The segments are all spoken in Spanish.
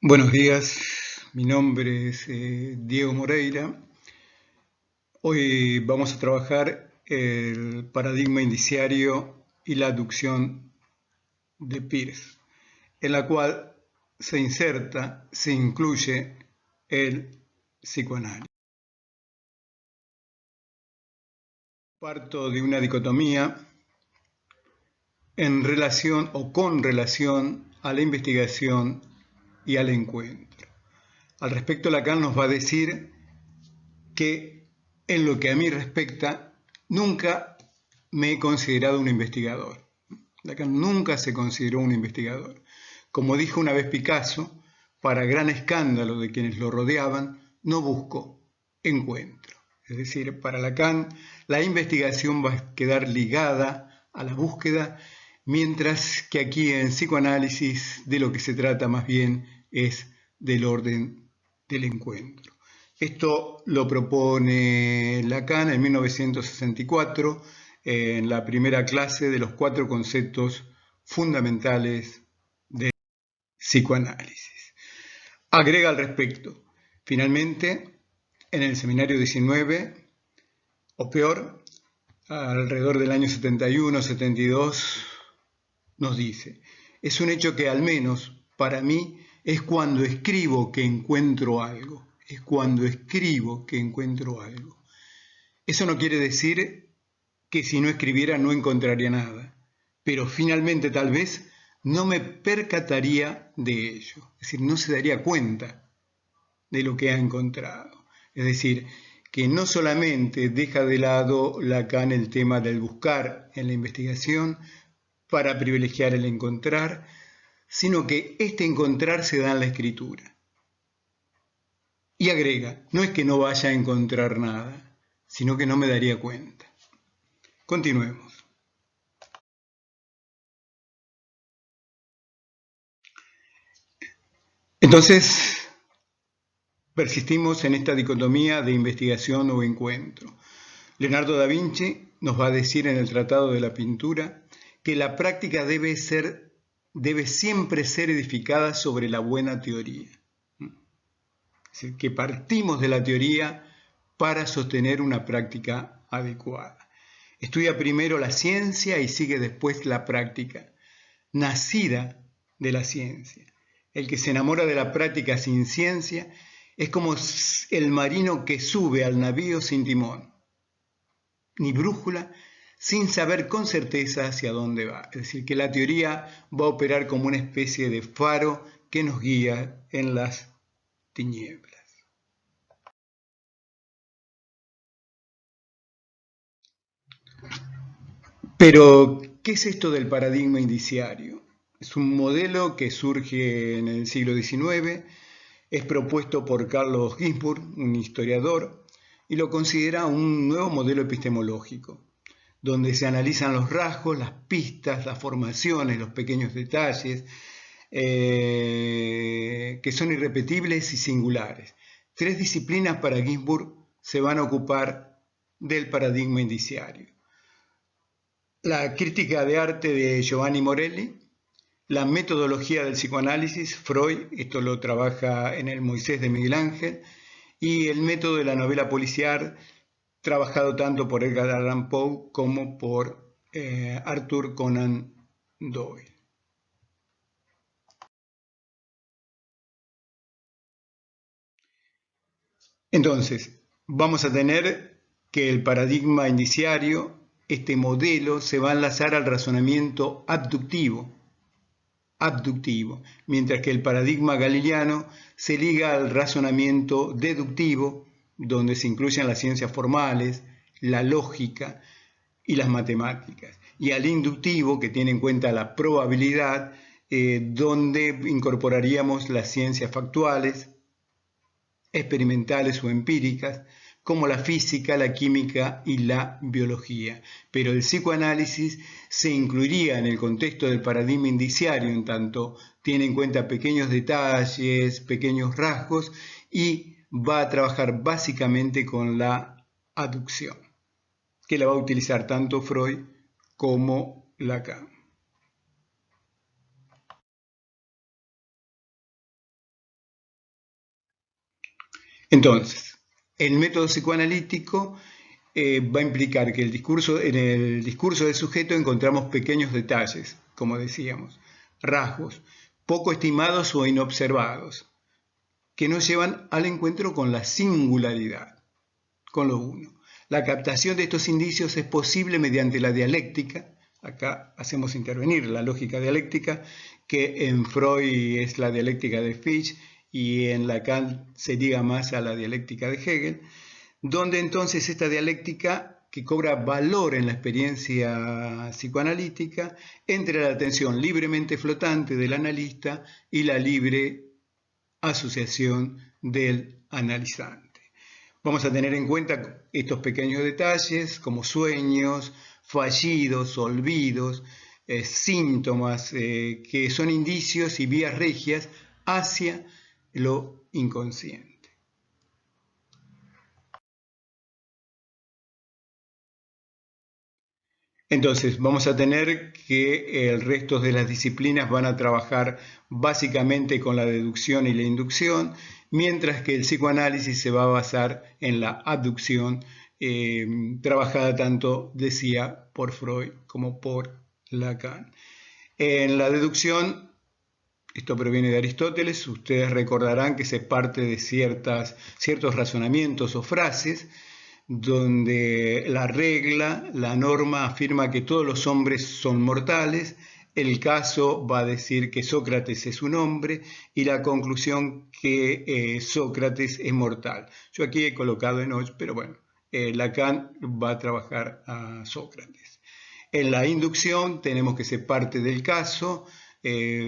Buenos días, mi nombre es Diego Moreira. Hoy vamos a trabajar el paradigma indiciario y la aducción de Peirce, en la cual se incluye el psicoanálisis. Parto de una dicotomía en relación o con relación a la investigación y al encuentro. Al respecto, Lacan nos va a decir que en lo que a mí respecta, nunca me he considerado un investigador. Lacan nunca se consideró un investigador. Como dijo una vez Picasso, para gran escándalo de quienes lo rodeaban, no busco, encuentro. Es decir, para Lacan la investigación va a quedar ligada a la búsqueda, mientras que aquí en psicoanálisis de lo que se trata más bien es del orden del encuentro. Esto lo propone Lacan en 1964 en la primera clase de los 4 conceptos fundamentales del psicoanálisis. Agrega al respecto, finalmente, en el seminario 19, o peor, alrededor del año 71-72, nos dice: es un hecho que al menos para mí es cuando escribo que encuentro algo. Es cuando escribo que encuentro algo. Eso no quiere decir que si no escribiera no encontraría nada, pero finalmente tal vez no me percataría de ello. Es decir, no se daría cuenta de lo que ha encontrado. Es decir, que no solamente deja de lado Lacan el tema del buscar en la investigación para privilegiar el encontrar, sino que este encontrar se da en la escritura. Y agrega, no es que no vaya a encontrar nada, sino que no me daría cuenta. Continuemos. Entonces, persistimos en esta dicotomía de investigación o encuentro. Leonardo da Vinci nos va a decir en el Tratado de la Pintura que la práctica debe siempre ser edificada sobre la buena teoría. Es decir, que partimos de la teoría para sostener una práctica adecuada. Estudia primero la ciencia y sigue después la práctica, nacida de la ciencia. El que se enamora de la práctica sin ciencia es como el marino que sube al navío sin timón, ni brújula, sin saber con certeza hacia dónde va. Es decir, que la teoría va a operar como una especie de faro que nos guía en las tinieblas. Pero, ¿qué es esto del paradigma indiciario? Es un modelo que surge en el siglo XIX, es propuesto por Carlos Ginzburg, un historiador, y lo considera un nuevo modelo epistemológico, donde se analizan los rasgos, las pistas, las formaciones, los pequeños detalles, que son irrepetibles y singulares. 3 disciplinas para Ginzburg se van a ocupar del paradigma indiciario: la crítica de arte de Giovanni Morelli, la metodología del psicoanálisis, Freud, esto lo trabaja en el Moisés de Miguel Ángel, y el método de la novela policial, trabajado tanto por Edgar Allan Poe como por Arthur Conan Doyle. Entonces, vamos a tener que el paradigma indiciario, este modelo, se va a enlazar al razonamiento abductivo, mientras que el paradigma galileano se liga al razonamiento deductivo, donde se incluyen las ciencias formales, la lógica y las matemáticas, y al inductivo, que tiene en cuenta la probabilidad, donde incorporaríamos las ciencias factuales, experimentales o empíricas, como la física, la química y la biología. Pero el psicoanálisis se incluiría en el contexto del paradigma indiciario, en tanto tiene en cuenta pequeños detalles, pequeños rasgos, y va a trabajar básicamente con la aducción, que la va a utilizar tanto Freud como Lacan. Entonces, el método psicoanalítico va a implicar que en el discurso del sujeto encontramos pequeños detalles, como decíamos, rasgos, poco estimados o inobservados, que nos llevan al encuentro con la singularidad, con lo uno. La captación de estos indicios es posible mediante la dialéctica. Acá hacemos intervenir la lógica dialéctica, que en Freud es la dialéctica de Fichte y en Lacan se liga más a la dialéctica de Hegel, donde entonces esta dialéctica que cobra valor en la experiencia psicoanalítica entre la atención libremente flotante del analista y la libre asociación del analizante. Vamos a tener en cuenta estos pequeños detalles como sueños, fallidos, olvidos, síntomas que son indicios y vías regias hacia lo inconsciente. Entonces, vamos a tener que el resto de las disciplinas van a trabajar básicamente con la deducción y la inducción, mientras que el psicoanálisis se va a basar en la abducción, trabajada tanto, decía, por Freud como por Lacan. En la deducción, esto proviene de Aristóteles, ustedes recordarán que se parte de ciertos razonamientos o frases, donde la regla, la norma afirma que todos los hombres son mortales, el caso va a decir que Sócrates es un hombre y la conclusión que Sócrates es mortal. Yo aquí he colocado Enoch, pero bueno, Lacan va a trabajar a Sócrates. En la inducción tenemos que se parte del caso,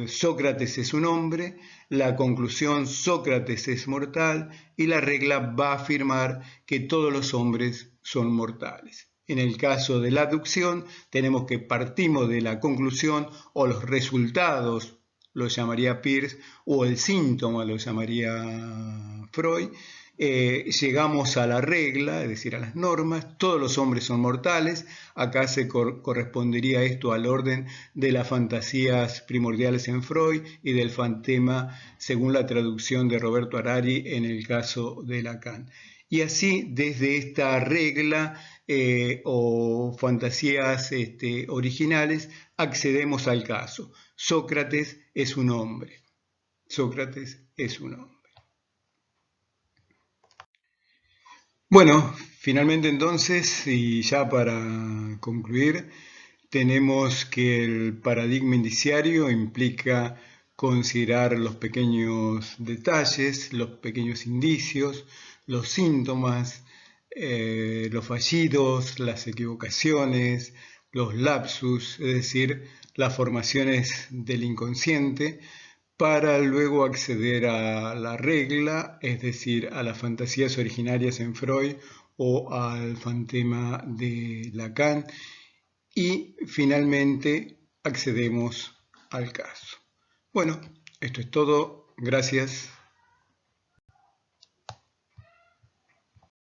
Sócrates es un hombre, la conclusión Sócrates es mortal y la regla va a afirmar que todos los hombres son mortales. En el caso de la aducción tenemos que partimos de la conclusión o los resultados, lo llamaría Peirce, o el síntoma, lo llamaría Freud. Llegamos a la regla, es decir, a las normas, todos los hombres son mortales, acá se correspondería esto al orden de las fantasías primordiales en Freud y del fantema según la traducción de Roberto Harari en el caso de Lacan. Y así, desde esta regla o fantasías originales, accedemos al caso. Sócrates es un hombre. Sócrates es un hombre. Bueno, finalmente entonces, y ya para concluir, tenemos que el paradigma indiciario implica considerar los pequeños detalles, los pequeños indicios, los síntomas, los fallidos, las equivocaciones, los lapsus, es decir, las formaciones del inconsciente, para luego acceder a la regla, es decir, a las fantasías originarias en Freud o al fantema de Lacan, y finalmente accedemos al caso. Bueno, esto es todo. Gracias.